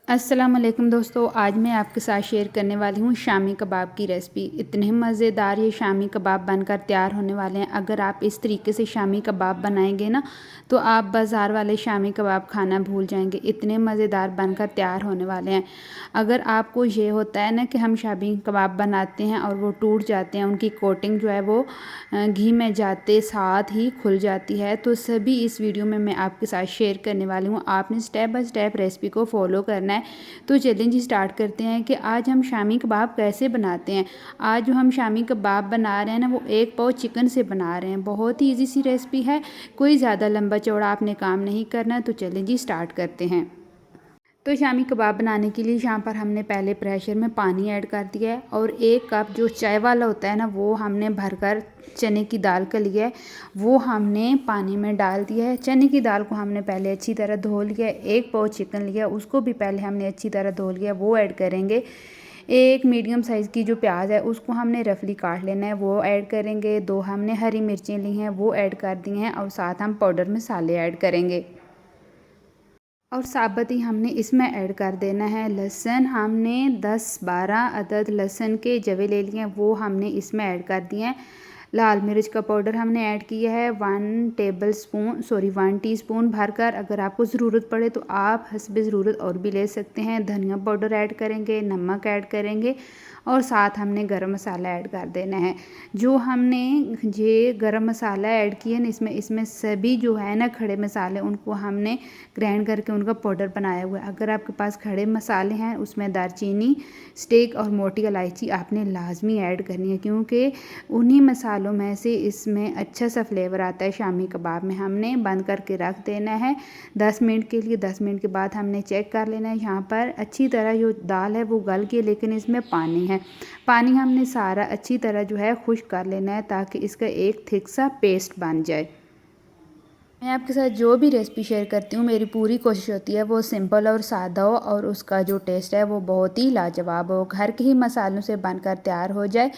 अस्सलाम वालेकुम दोस्तों, आज मैं आपके साथ शेयर करने वाली हूँ शामी कबाब की रेसिपी। इतने मज़ेदार ये शामी कबाब बनकर तैयार होने वाले हैं। अगर आप इस तरीके से शामी कबाब बनाएंगे ना तो आप बाज़ार वाले शामी कबाब खाना भूल जाएंगे। इतने मज़ेदार बनकर तैयार होने वाले हैं। अगर आपको ये होता है ना कि हम शामी कबाब बनाते हैं और वो टूट जाते हैं, उनकी कोटिंग जो है वो घी में जाते साथ ही खुल जाती है, तो सभी इस वीडियो में मैं आपके साथ शेयर करने वाली हूँ। आपने स्टेप बाय स्टेप रेसिपी को फॉलो करना है। तो चैलेंज स्टार्ट करते हैं कि आज हम शामी कबाब कैसे बनाते हैं। आज जो हम शामी कबाब बना रहे हैं ना वो 1 पाव चिकन से बना रहे हैं। बहुत ही ईजी सी रेसिपी है, कोई ज़्यादा लंबा चौड़ा आपने काम नहीं करना है। तो चैलेंज स्टार्ट करते हैं। तो शामी कबाब बनाने के लिए यहाँ पर हमने पहले प्रेशर में पानी ऐड कर दिया है और 1 कप जो चाय वाला होता है ना वो हमने भरकर चने की दाल का लिया है, वो हमने पानी में डाल दिया है। चने की दाल को हमने पहले अच्छी तरह धो लिया है। 1 पाव चिकन लिया, उसको भी पहले हमने अच्छी तरह धो लिया, वो ऐड करेंगे। एक मीडियम साइज़ की जो प्याज है उसको हमने रफली काट लेना है, वो ऐड करेंगे। 2 हमने हरी मिर्चें ली हैं, वो ऐड कर दी हैं और साथ हम पाउडर मसाले ऐड करेंगे। और साबुत ही हमने इसमें ऐड कर देना है लहसुन। हमने 10-12 अदद लहसुन के जवे ले लिए हैं, वो हमने इसमें ऐड कर दिए हैं। लाल मिर्च का पाउडर हमने ऐड किया है 1 टीस्पून भरकर। अगर आपको ज़रूरत पड़े तो आप हस्ब ज़रूरत और भी ले सकते हैं। धनिया पाउडर ऐड करेंगे, नमक ऐड करेंगे और साथ हमने गरम मसाला ऐड कर देना है। जो हमने ये गरम मसाला ऐड किया ना इसमें सभी जो है ना खड़े मसाले उनको हमने ग्राइंड करके उनका पाउडर बनाया हुआ है। अगर आपके पास खड़े मसाले हैं उसमें दालचीनी, स्टेक और मोटी इलायची आपने लाजमी ऐड करनी है, क्योंकि उन्हीं मसालों में से इसमें अच्छा सा फ्लेवर आता है। शामी कबाब में हमने बंद करके रख देना है 10 मिनट के लिए। 10 मिनट के बाद हमने चेक कर लेना है। यहाँ पर अच्छी तरह जो दाल है वो गल गई, लेकिन इसमें पानी है। पानी हमने सारा अच्छी तरह जो है खुश्क कर लेना है ताकि इसका एक थिक सा पेस्ट बन जाए। मैं आपके साथ जो भी रेसिपी शेयर करती हूँ मेरी पूरी कोशिश होती है वो सिंपल और सादा हो और उसका जो टेस्ट है वो बहुत ही लाजवाब हो, घर के ही मसालों से बनकर तैयार हो जाए।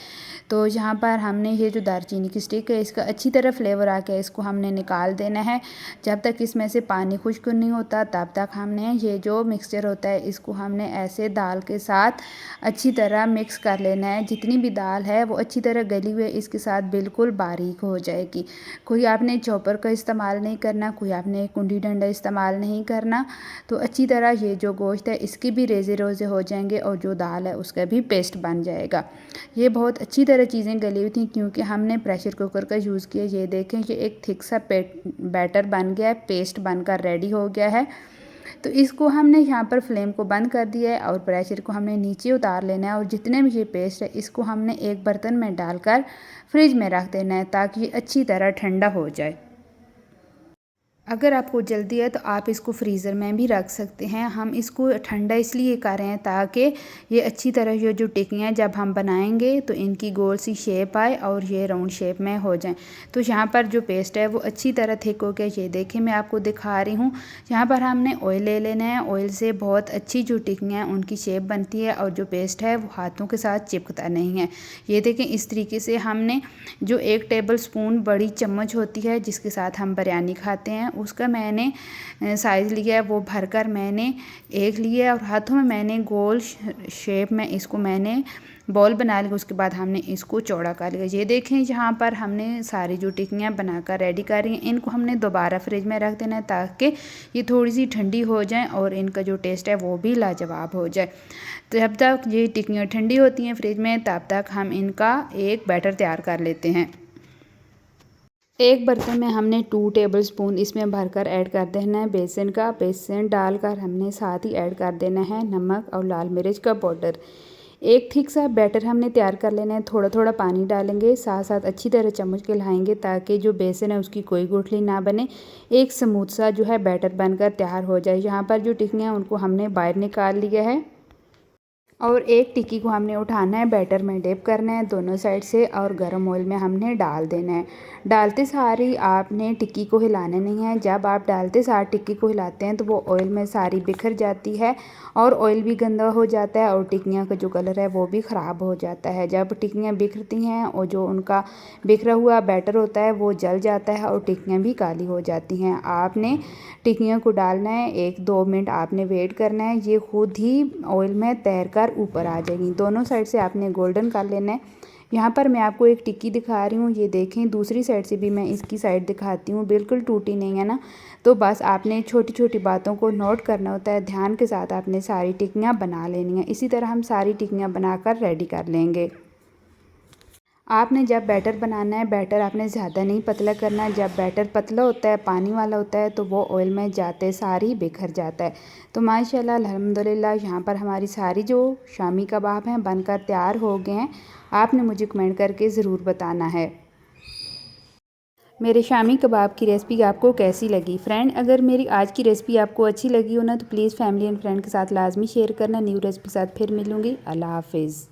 तो यहाँ पर हमने ये जो दालचीनी की स्टिक है इसका अच्छी तरह फ्लेवर आके इसको हमने निकाल देना है। जब तक इसमें से पानी खुश्क नहीं होता तब तक हमने ये जो मिक्सचर होता है इसको हमने ऐसे दाल के साथ अच्छी तरह मिक्स कर लेना है। जितनी भी दाल है वो अच्छी तरह गली हुई इसके साथ बिल्कुल बारीक हो जाएगी। कोई आपने चॉपर का इस्तेमाल नहीं करना, कोई आपने कुंडी डंडा इस्तेमाल नहीं करना। तो अच्छी तरह ये जो गोश्त है इसके भी रेज़े रोज़े हो जाएंगे और जो दाल है उसका भी पेस्ट बन जाएगा। ये बहुत अच्छी तरह चीज़ें गली हुई थी क्योंकि हमने प्रेशर कुकर का यूज़ किया। ये देखें ये एक थिक सा बैटर बन गया है, पेस्ट बनकर रेडी हो गया है। तो इसको हमने यहाँ पर फ्लेम को बंद कर दिया है और प्रेशर को हमने नीचे उतार लेना है और जितने भी ये पेस्ट है इसको हमने एक बर्तन में डालकर फ्रिज में रख देना है ताकि ये अच्छी तरह ठंडा हो जाए। अगर आपको जल्दी है तो आप इसको फ्रीज़र में भी रख सकते हैं। हम इसको ठंडा इसलिए कर रहे हैं ताकि ये अच्छी तरह ये जो टिक्कियाँ जब हम बनाएंगे तो इनकी गोल सी शेप आए और ये राउंड शेप में हो जाएं। तो यहाँ पर जो पेस्ट है वो अच्छी तरह थिक हो गया। ये देखिए मैं आपको दिखा रही हूँ। यहाँ पर हमने ऑयल ले लेना है। ऑयल से बहुत अच्छी जो टिक्कियाँ हैं उनकी शेप बनती है और जो पेस्ट है वो हाथों के साथ चिपकता नहीं है। ये देखें इस तरीके से हमने जो 1 टेबल स्पून बड़ी चम्मच होती है जिसके साथ हम बिरयानी खाते हैं उसका मैंने साइज़ लिया है, वो भरकर मैंने एक लिया और हाथों में मैंने गोल शेप में इसको मैंने बॉल बना लिया। उसके बाद हमने इसको चौड़ा कर लिया। ये देखें यहाँ पर हमने सारी जो टिक्कियाँ बनाकर रेडी कर रही हैं इनको हमने दोबारा फ्रिज में रख देना है ताकि ये थोड़ी सी ठंडी हो जाएं और इनका जो टेस्ट है वो भी लाजवाब हो जाए। तो जब तक ये टिक्कियाँ ठंडी होती हैं फ्रिज में तब तक हम इनका एक बैटर तैयार कर लेते हैं। एक बर्तन में हमने 2 टेबल स्पून इसमें भरकर ऐड कर देना है बेसन का। बेसन डालकर हमने साथ ही ऐड कर देना है नमक और लाल मिर्च का पाउडर। एक थिक सा बैटर हमने तैयार कर लेना है। थोड़ा थोड़ा पानी डालेंगे, साथ साथ अच्छी तरह चम्मच के हिलाएंगे ताकि जो बेसन है उसकी कोई गुठली ना बने। एक स्मूथ सा जो है बैटर बनकर तैयार हो जाए। यहाँ पर जो टिक्कियाँ हैं उनको हमने बाहर निकाल लिया है और एक टिक्की को हमने उठाना है, बैटर में डिप करना है दोनों साइड से और गरम ऑयल में हमने डाल देना है। डालते सारी आपने टिक्की को हिलाना नहीं है। जब आप डालते सार टिक्की को हिलाते हैं तो वो ऑयल में सारी बिखर जाती है और ऑयल भी गंदा हो जाता है और टिक्कियाँ का जो कलर है वो भी ख़राब हो जाता है। जब टिक्कियाँ बिखरती हैं और जो उनका बिखरा हुआ बैटर होता है वो जल जाता है और टिक्कियाँ भी काली हो जाती हैं। आपने टिक्कियों को डालना है, 1-2 मिनट आपने वेट करना है, ये खुद ही ऑयल में तैर कर ऊपर आ जाएगी। दोनों साइड से आपने गोल्डन कर लेना है। यहाँ पर मैं आपको एक टिक्की दिखा रही हूँ, ये देखें। दूसरी साइड से भी मैं इसकी साइड दिखाती हूँ, बिल्कुल टूटी नहीं है ना। तो बस आपने छोटी छोटी बातों को नोट करना होता है, ध्यान के साथ आपने सारी टिक्कियाँ बना लेनी है। इसी तरह हम सारी टिक्कियाँ बनाकर रेडी कर लेंगे। आपने जब बैटर बनाना है, बैटर आपने ज़्यादा नहीं पतला करना है। जब बैटर पतला होता है, पानी वाला होता है, तो वो ऑयल में जाते सारी बिखर जाता है। तो माशाल्लाह अल्हम्दुलिल्लाह यहाँ पर हमारी सारी जो शामी कबाब हैं बनकर तैयार हो गए हैं। आपने मुझे कमेंट करके ज़रूर बताना है मेरे शामी कबाब की रेसिपी आपको कैसी लगी। फ्रेंड, अगर मेरी आज की रेसिपी आपको अच्छी लगी हो ना तो प्लीज़ फैमिली एंड फ्रेंड के साथ लाजमी शेयर करना। न्यू रेसिपी के साथ फिर मिलूँगी। अल्लाह हाफिज़।